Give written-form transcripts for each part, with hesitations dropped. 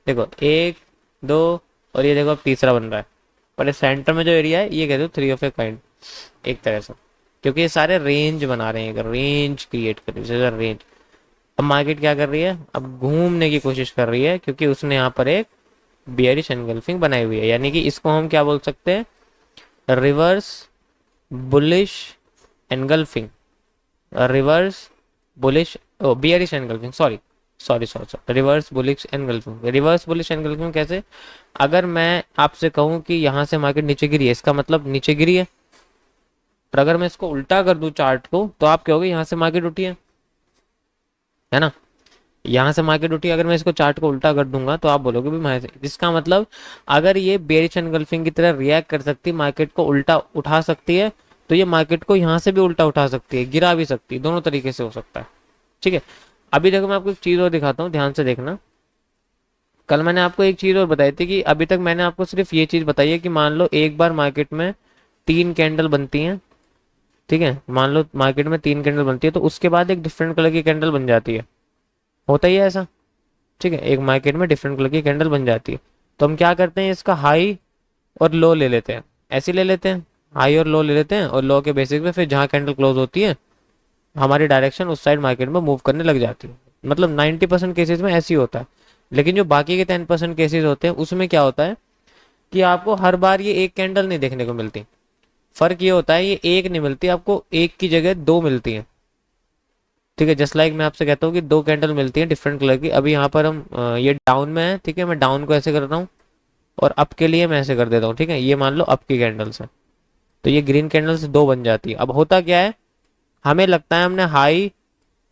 देखो 1 2 और ये देखो अब तीसरा बन रहा है, पर सेंटर में जो एरिया है ये कहते हो थ्री ऑफ ए काइंड एक तरह से, क्योंकि ये सारे रेंज बना रहे हैं, एक रेंज क्रिएट कर रही है रेंज। अब मार्केट क्या कर रही है, अब घूमने की कोशिश कर रही है, क्योंकि उसने यहाँ पर एक बियरिश एनगल्फिंग बनाई हुई है, यानी कि इसको हम क्या बोल सकते हैं, reverse bullish engulfing, reverse bullish bearish engulfing, sorry sorry sorry sorry, reverse bullish engulfing. Reverse bullish engulfing कैसे, अगर मैं आपसे कहूं कि यहाँ से मार्केट नीचे गिरी है, इसका मतलब नीचे गिरी है, और अगर मैं इसको उल्टा कर दूं चार्ट को, तो आप कहोगे यहाँ से मार्केट उठी है ना, यहाँ से मार्केट उठी। अगर मैं इसको चार्ट को उल्टा कर दूंगा तो आप बोलोगे भी मार्केट, जिसका मतलब अगर ये बेरिश एनगल्फिंग की तरह रिएक्ट कर सकती, मार्केट को उल्टा उठा सकती है, तो ये मार्केट को यहाँ से भी उल्टा उठा सकती है, गिरा भी सकती है, दोनों तरीके से हो सकता है। ठीक है, अभी देखो मैं आपको एक चीज और दिखाता हूँ, ध्यान से देखना। कल मैंने आपको एक चीज और बताई थी कि अभी तक मैंने आपको सिर्फ ये चीज बताई है कि मान लो एक बार मार्केट में 3 कैंडल बनती हैं, ठीक है, मान लो मार्केट में 3 कैंडल बनती है, तो उसके बाद एक डिफरेंट कलर की कैंडल बन जाती है, होता ही है ऐसा। ठीक है, एक मार्केट में डिफरेंट कलर की कैंडल बन जाती है, तो हम क्या करते हैं, इसका हाई और लो ले लेते हैं, ऐसे ले लेते हैं, हाई और लो ले लेते हैं, और लो के बेसिस पे फिर जहाँ कैंडल क्लोज होती है हमारी डायरेक्शन उस साइड मार्केट में मूव करने लग जाती है। मतलब 90% केसेस में ऐसे ही होता है। लेकिन जो बाकी के 10% केसेस होते हैं उसमें क्या होता है कि आपको हर बार ये एक कैंडल नहीं देखने को मिलती, फर्क ये होता है ये एक नहीं मिलती, आपको एक की जगह दो मिलती है। ठीक है, जस्ट लाइक मैं आपसे कहता हूँ कि 2 कैंडल मिलती है डिफरेंट कलर की। अभी यहाँ पर हम ये डाउन में है, ठीक है, मैं डाउन को ऐसे कर रहा हूँ और अप के लिए मैं ऐसे कर देता हूँ। ठीक है, ये मान लो अप की कैंडल्स है, तो ये ग्रीन कैंडल से 2 बन जाती है। अब होता क्या है, हमें लगता है हमने हाई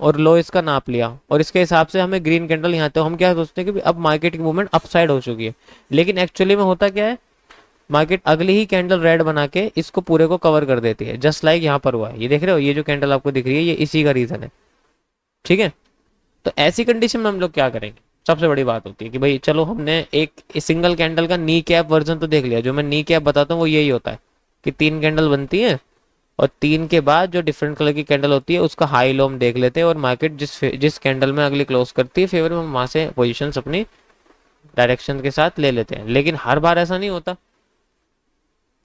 और लो इसका नाप लिया और इसके हिसाब से हमें ग्रीन कैंडल यहाँ, तो हम क्या सोचते हैं कि अब मार्केट की मूवमेंट अप साइड हो चुकी है, लेकिन एक्चुअली में होता क्या है, मार्केट अगली ही कैंडल रेड बना के इसको पूरे को कवर कर देती है, जस्ट लाइक यहाँ पर हुआ है। ये देख रहे हो, ये जो कैंडल आपको दिख रही है ये इसी का रीजन है। ठीक है, तो ऐसी कंडीशन में हम लोग क्या करेंगे, सबसे बड़ी बात होती है कि भाई चलो हमने एक सिंगल कैंडल का नी कैप वर्जन तो देख लिया। जो मैं नी कैप बताता हूँ वो यही होता है कि 3 कैंडल बनती है और 3 के बाद जो डिफरेंट कलर की कैंडल होती है उसका हाई लो हम देख लेते हैं, और मार्केट जिस जिस कैंडल में अगली क्लोज करती है फेवर में, हम वहां से पोजिशन अपनी डायरेक्शन के साथ ले लेते हैं। लेकिन हर बार ऐसा नहीं होता,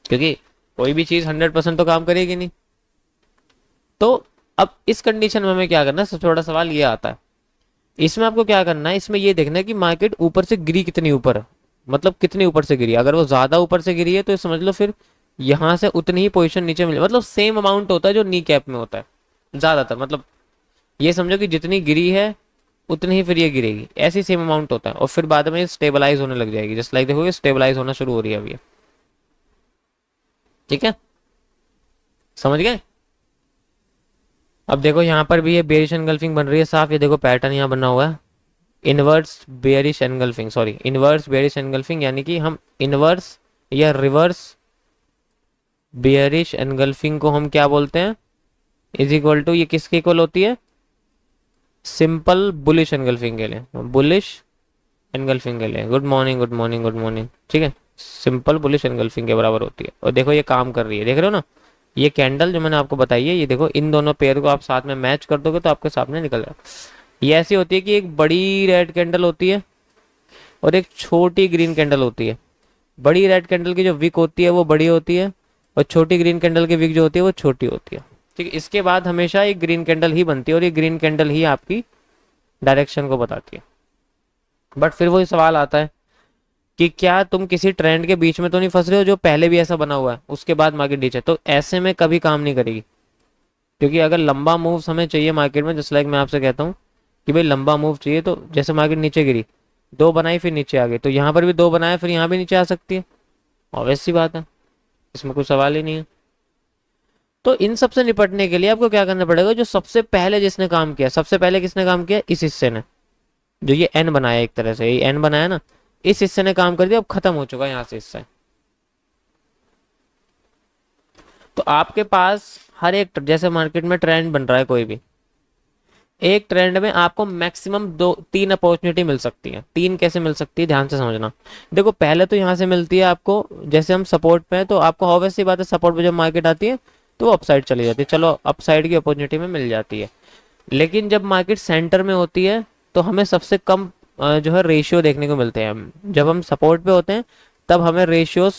क्योंकि कोई भी चीज 100% तो काम करेगी नहीं। तो अब इस कंडीशन में हमें क्या करना है, सबसे बड़ा सवाल ये आता है, इसमें आपको क्या करना है, इसमें ये देखना है कि मार्केट ऊपर से गिरी कितनी ऊपर, मतलब कितनी ऊपर से गिरी। अगर वो ज्यादा ऊपर से गिरी है तो समझ लो फिर यहां से उतनी ही पोजीशन नीचे मिले, मतलब सेम अमाउंट होता है जो नी कैप में होता है ज्यादातर। मतलब ये समझो कि जितनी गिरी है उतनी ही फिर ये गिरेगी, ऐसी सेम अमाउंट होता है, और फिर बाद में स्टेबलाइज होने लग जाएगी। जस्ट लाइक देखोगे स्टेबलाइज होना शुरू हो रही है अभी। ठीक है, समझ गए। अब देखो यहाँ पर भी ये बेरिश एनगल्फिंग बन रही है साफ, ये देखो पैटर्न यहाँ बना हुआ है, inverse bearish engulfing, sorry inverse bearish engulfing, यानी कि हम इनवर्स या रिवर्स बेयरिश एनगल्फिंग को हम क्या बोलते हैं, इज इक्वल टू, ये किसके इक्वल होती है, सिंपल बुलिश एनगल्फिंग के लिए, बुलिश एनगल्फिंग के लिए, good morning good morning good morning. ठीक है, सिंपल बुलिश एनगल्फिंग के बराबर होती है। और देखो ये काम कर रही है, देख रहे हो ना, ये कैंडल जो मैंने आपको बताई है, ये देखो इन दोनों पेयर को आप साथ में मैच कर दोगे तो आपके सामने निकल रहा है। ये ऐसी होती है कि एक बड़ी रेड कैंडल होती है और एक छोटी ग्रीन कैंडल होती है। बड़ी रेड कैंडल की जो विक होती है वो बड़ी होती है, और छोटी ग्रीन कैंडल की विक जो होती है वो छोटी होती है। ठीक है, इसके बाद हमेशा एक ग्रीन कैंडल ही बनती है, और ये ग्रीन कैंडल ही आपकी डायरेक्शन को बताती है। बट फिर वही सवाल आता है कि क्या तुम किसी ट्रेंड के बीच में तो नहीं फंस रहे हो जो पहले भी ऐसा बना हुआ है उसके बाद मार्केट नीचे, तो ऐसे में कभी काम नहीं करेगी। क्योंकि अगर लंबा मूव हमें चाहिए मार्केट में, जस्ट लाइक मैं आपसे कहता हूँ कि भाई लंबा मूव चाहिए, तो जैसे मार्केट नीचे गिरी, 2 बनाई फिर नीचे आ गई, तो यहाँ पर भी 2 बनाया फिर यहाँ भी नीचे आ सकती है, ऑब्वियस सी बात है, इसमें कोई सवाल ही नहीं है। तो इन सब से निपटने के लिए आपको क्या करना पड़ेगा, जो सबसे पहले जिसने काम किया, सबसे पहले किसने काम किया, इस हिस्से ने, जो ये एन बनाया, एक तरह से ये एन बनाया ना, इस हिस्से ने काम कर दिया, अब खत्म हो चुका है यहाँ से हिस्सा। तो आपके पास हर एक, जैसे मार्केट में ट्रेंड बन रहा है कोई भी, एक ट्रेंड में आपको मैक्सिमम 2-3 अपॉर्चुनिटी मिल सकती है। 3 कैसे मिल सकती है, ध्यान से समझना। देखो पहले तो यहाँ से मिलती है आपको, जैसे हम सपोर्ट पे हैं तो आपको ऑब्वियस सी बात है, सपोर्ट पे जब मार्केट आती है तो वो अपसाइड चली जाती है, चलो अपसाइड की अपॉर्चुनिटी में मिल जाती है। लेकिन जब मार्केट सेंटर में होती है तो हमें सबसे कम जो है रेशियो देखने को मिलते हैं। जब हम सपोर्ट पे होते हैं तब हमें रेशियोज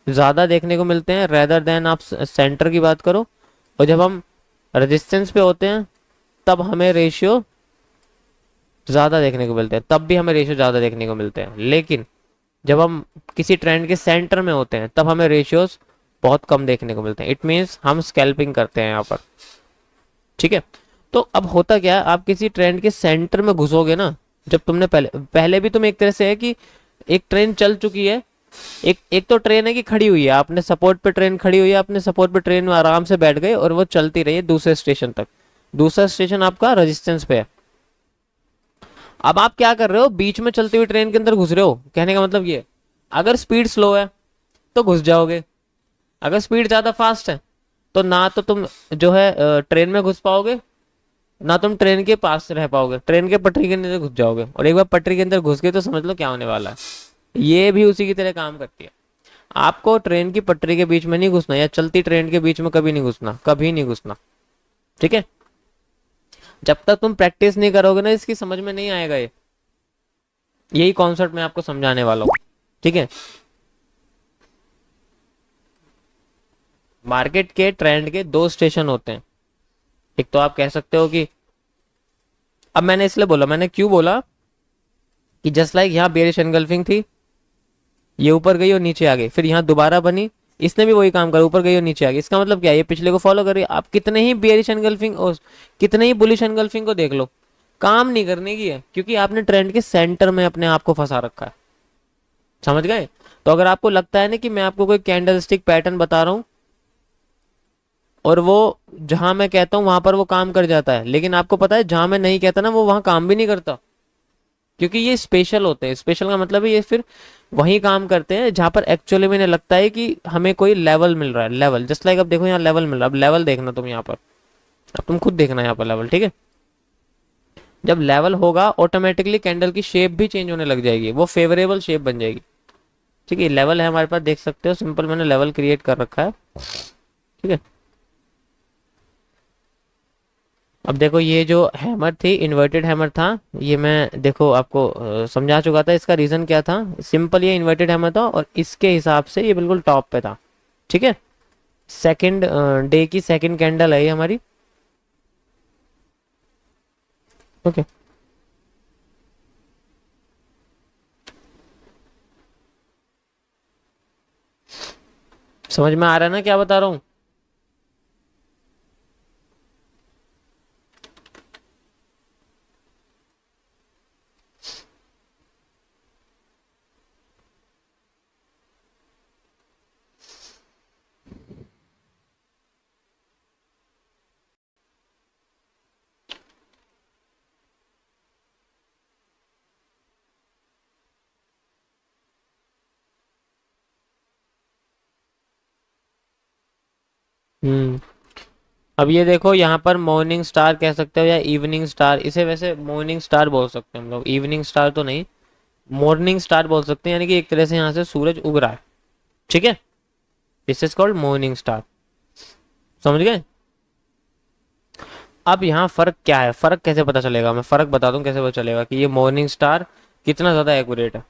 ज़्यादा देखने को मिलते हैं रेदर देन आप सेंटर की बात करो, और जब हम रेजिस्टेंस पे होते हैं तब हमें रेशियो ज़्यादा देखने को मिलते हैं, तब भी हमें रेशियो ज़्यादा देखने को मिलते हैं। लेकिन जब हम किसी ट्रेंड के सेंटर में होते हैं तब हमें रेशियोज बहुत कम देखने को मिलते हैं। इट मीन्स हम स्कैल्पिंग करते हैं यहाँ पर, ठीक है। तो अब होता क्या है, आप किसी ट्रेंड के सेंटर में घुसोगे ना, जब तुमने पहले पहले भी तुम एक तरह से है कि एक ट्रेन चल चुकी है, एक एक तो ट्रेन है कि खड़ी हुई है, आपने सपोर्ट पे ट्रेन खड़ी हुई है, आपने सपोर्ट पे ट्रेन में आराम से बैठ गए और वो चलती रही है दूसरे स्टेशन तक, दूसरा स्टेशन आपका रेजिस्टेंस पे है। अब आप क्या कर रहे हो, बीच में चलती हुई ट्रेन के अंदर घुस रहे हो। कहने का मतलब ये, अगर स्पीड स्लो है तो घुस जाओगे, अगर स्पीड ज्यादा फास्ट है तो ना तो तुम जो है ट्रेन में घुस पाओगे, ना तुम ट्रेन के पास रह पाओगे, ट्रेन के पटरी के अंदर घुस जाओगे, और एक बार पटरी के अंदर घुस गए तो समझ लो क्या होने वाला है। ये भी उसी की तरह काम करती है। आपको ट्रेन की पटरी के बीच में नहीं घुसना, या चलती ट्रेन के बीच में कभी नहीं घुसना, कभी नहीं घुसना, ठीक है। जब तक तुम प्रैक्टिस नहीं करोगे ना इसकी, समझ में नहीं आएगा ये। यही कॉन्सेप्ट मैं आपको समझाने वाला हूँ, ठीक है। मार्केट के ट्रेंड के दो स्टेशन होते हैं। एक तो आप कह सकते हो कि, अब मैंने इसलिए बोला, मैंने क्यों बोला कि जस्ट लाइक यहाँ बेरिश एनगल्फिंग थी, ये ऊपर गई और नीचे आ गई, फिर यहाँ दोबारा बनी, इसने भी वही काम करा, ऊपर गई और नीचे आ गई। इसका मतलब क्या है, ये पिछले को फॉलो कर रही है। आप कितने ही बेरिश एनगल्फिंग और कितने ही बुलिश एनगल्फिंग को देख लो, काम नहीं करने की है, क्योंकि आपने ट्रेंड के सेंटर में अपने आप को फंसा रखा है। समझ गए। तो अगर आपको लगता है ना कि मैं आपको कोई कैंडलस्टिक पैटर्न बता रहा हूं और वो जहां मैं कहता हूं वहां पर वो काम कर जाता है, लेकिन आपको पता है जहां मैं नहीं कहता ना वो वहां काम भी नहीं करता, क्योंकि ये स्पेशल होते हैं। स्पेशल का मतलब है ये फिर वही काम करते हैं जहां पर एक्चुअली में लगता है कि हमें कोई लेवल मिल रहा है। लेवल जस्ट लाइक अब देखो यहाँ लेवल मिल रहा है, अब लेवल देखना तुम यहाँ पर, अब तुम खुद देखना यहाँ पर लेवल, ठीक है। जब लेवल होगा ऑटोमेटिकली कैंडल की शेप भी चेंज होने लग जाएगी, वो फेवरेबल शेप बन जाएगी, ठीक है। लेवल है हमारे पास, देख सकते हो, सिंपल मैंने लेवल क्रिएट कर रखा है, ठीक है। अब देखो ये जो हैमर थी, इन्वर्टेड हैमर था, ये मैं देखो आपको समझा चुका था। इसका रीजन क्या था, सिंपल ये इन्वर्टेड हैमर था और इसके हिसाब से ये बिल्कुल टॉप पे था, ठीक है। सेकंड डे की सेकंड कैंडल है ये हमारी, ओके। समझ में आ रहा है ना क्या बता रहा हूँ। हम्म। अब ये देखो यहाँ पर मॉर्निंग स्टार कह सकते हो या इवनिंग स्टार, इसे वैसे मॉर्निंग स्टार बोल सकते हैं हम लोग, इवनिंग स्टार तो नहीं, मॉर्निंग स्टार बोल सकते हैं, यानी कि एक तरह से यहाँ से सूरज उग रहा है, ठीक है। This is called morning star, समझ गए। अब यहाँ फर्क क्या है, फर्क कैसे पता चलेगा, मैं फर्क बता दूं कैसे पता चलेगा कि ये मॉर्निंग स्टार कितना ज्यादा एक्यूरेट है।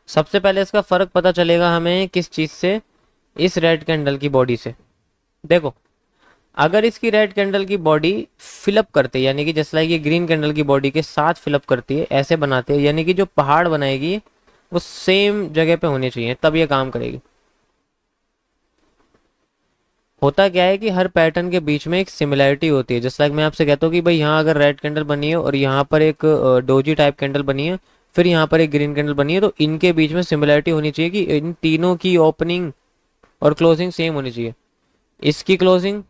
सबसे पहले इसका फर्क पता चलेगा हमें किस चीज से, इस रेड कैंडल की बॉडी से। देखो अगर इसकी रेड कैंडल की बॉडी फिलअप करती है, यानी कि जैसे लाइक ये ग्रीन कैंडल की बॉडी के साथ फिलअप करती है, ऐसे बनाते हैं, यानी कि जो पहाड़ बनाएगी वो सेम जगह पे होनी चाहिए, तब ये काम करेगी। होता क्या है कि हर पैटर्न के बीच में एक सिमिलैरिटी होती है। जैसे लाइक मैं आपसे कहता हूँ कि भाई यहाँ अगर रेड कैंडल बनी है और यहाँ पर एक डोजी टाइप कैंडल बनी है, फिर यहाँ पर एक ग्रीन कैंडल बनी है, तो इनके बीच में सिमिलैरिटी होनी चाहिए कि इन तीनों की ओपनिंग और क्लोजिंग सेम होनी चाहिए। इसकी क्लोजिंग,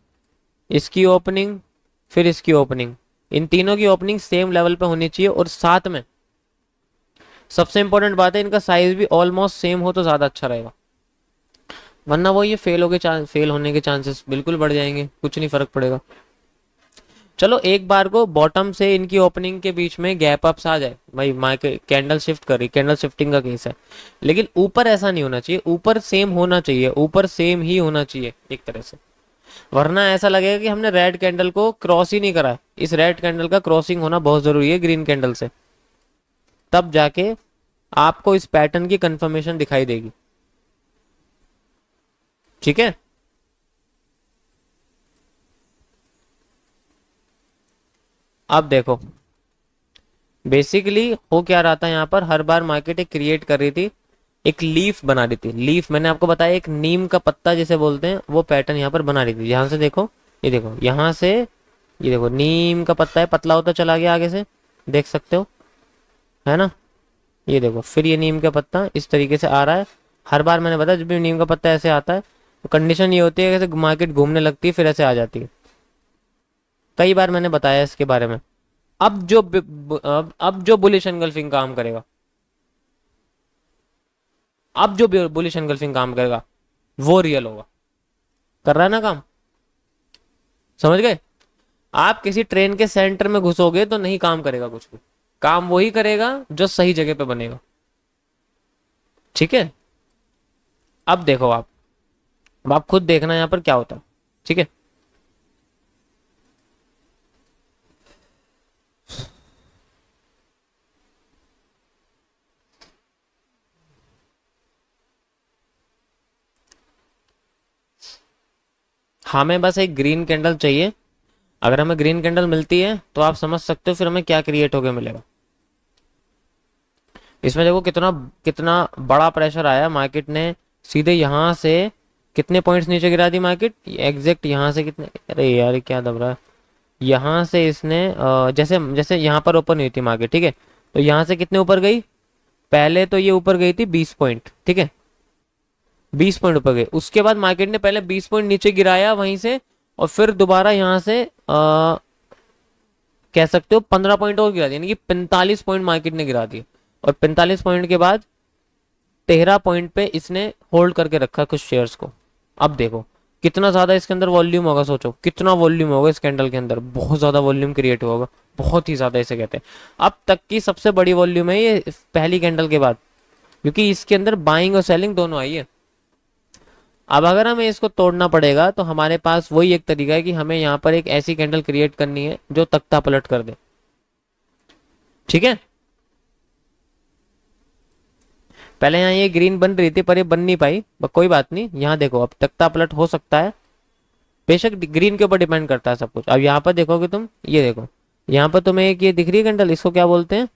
इसकी ओपनिंग, फिर इसकी ओपनिंग, इन तीनों की ओपनिंग सेम लेवल पे होनी चाहिए। और साथ में सबसे इंपॉर्टेंट बात है, इनका साइज भी ऑलमोस्ट सेम हो तो ज्यादा अच्छा रहेगा, वरना वो ये फेल होने के चांसेस बिल्कुल बढ़ जाएंगे, कुछ नहीं फर्क पड़ेगा। चलो एक बार को बॉटम से इनकी ओपनिंग के बीच में गैप अप्स आ जाए, भाई माई कैंडल शिफ्ट कर रही, कैंडल शिफ्टिंग का केस है, लेकिन ऊपर ऐसा नहीं होना चाहिए, ऊपर सेम होना चाहिए, ऊपर सेम ही होना चाहिए एक तरह से, वरना ऐसा लगेगा कि हमने रेड कैंडल को क्रॉस ही नहीं करा है। इस रेड कैंडल का क्रॉसिंग होना बहुत जरूरी है ग्रीन कैंडल से, तब जाके आपको इस पैटर्न की कंफर्मेशन दिखाई देगी। ठीक है, अब देखो बेसिकली हो क्या रहा था यहाँ पर, हर बार मार्केट एक क्रिएट कर रही थी, एक लीफ बना रही थी। लीफ मैंने आपको बताया एक नीम का पत्ता जिसे बोलते हैं, वो पैटर्न यहाँ पर बना रही थी। यहाँ से देखो, ये देखो यहाँ से, ये देखो नीम का पत्ता है, पतला होता चला गया आगे से, देख सकते हो, है ना। ये देखो फिर ये नीम का पत्ता इस तरीके से आ रहा है। हर बार मैंने बताया जब भी नीम का पत्ता ऐसे आता है तो कंडीशन ये होती है कि मार्केट घूमने लगती है फिर ऐसे आ जाती है। कई बार मैंने बताया इसके बारे में। अब जो बुलिश एंगल्फिंग काम करेगा, अब जो बुलिश एंगल्फिंग काम करेगा वो रियल होगा। कर रहा है ना काम, समझ गए। आप किसी ट्रेन के सेंटर में घुसोगे तो नहीं काम करेगा कुछ भी, काम वही करेगा जो सही जगह पे बनेगा। ठीक है, अब देखो आप, अब आप खुद देखना यहाँ पर क्या होता है। ठीक है, हमें बस एक ग्रीन कैंडल चाहिए। अगर हमें ग्रीन कैंडल मिलती है तो आप समझ सकते हो फिर हमें क्या क्रिएट होके मिलेगा। इसमें देखो कितना कितना बड़ा प्रेशर आया, मार्केट ने सीधे यहाँ से कितने पॉइंट्स नीचे गिरा दी मार्केट, एग्जैक्ट यहाँ से कितने, अरे यार ये क्या दब रहा है, यहाँ से इसने जैसे जैसे यहाँ पर ओपन हुई थी मार्केट, ठीक है, तो यहाँ से कितने ऊपर गई, पहले तो ये ऊपर गई थी 20 पॉइंट, ठीक है, 20 पॉइंट ऊपर गई। उसके बाद मार्केट ने पहले 20 पॉइंट नीचे गिराया वहीं से, और फिर दोबारा यहाँ से कह सकते हो 15 पॉइंट और गिरा दिया, यानी कि 45 पॉइंट मार्केट ने गिरा दिए। और 45 पॉइंट के बाद 13 पॉइंट पे इसने होल्ड करके रखा कुछ शेयर्स को। अब देखो कितना ज्यादा इसके अंदर वॉल्यूम होगा, सोचो कितना वॉल्यूम होगा इस कैंडल के अंदर, बहुत ज्यादा वॉल्यूम क्रिएट होगा, बहुत ही ज्यादा इसे कहते हैं। अब तक की सबसे बड़ी वॉल्यूम है ये पहली कैंडल के बाद, क्योंकि इसके अंदर बाइंग और सेलिंग दोनों आई है। अब अगर हमें इसको तोड़ना पड़ेगा तो हमारे पास वही एक तरीका है कि हमें यहाँ पर एक ऐसी कैंडल क्रिएट करनी है जो तख्ता पलट कर दे। ठीक है, पहले यहाँ ये ग्रीन बन रही थी पर ये बन नहीं पाई, पर कोई बात नहीं, यहाँ देखो अब तख्ता पलट हो सकता है। बेशक ग्रीन के ऊपर डिपेंड करता है सब कुछ। अब यहाँ पर देखोगे तुम, ये देखो यहाँ पर तुम्हें एक ये दिख रही है कैंडल, इसको क्या बोलते हैं,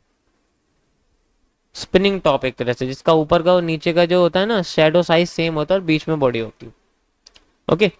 स्पिनिंग टॉप, एक तरह से जिसका ऊपर का और नीचे का जो होता है ना शेडो साइज सेम होता है और बीच में बॉडी होती है। ओके,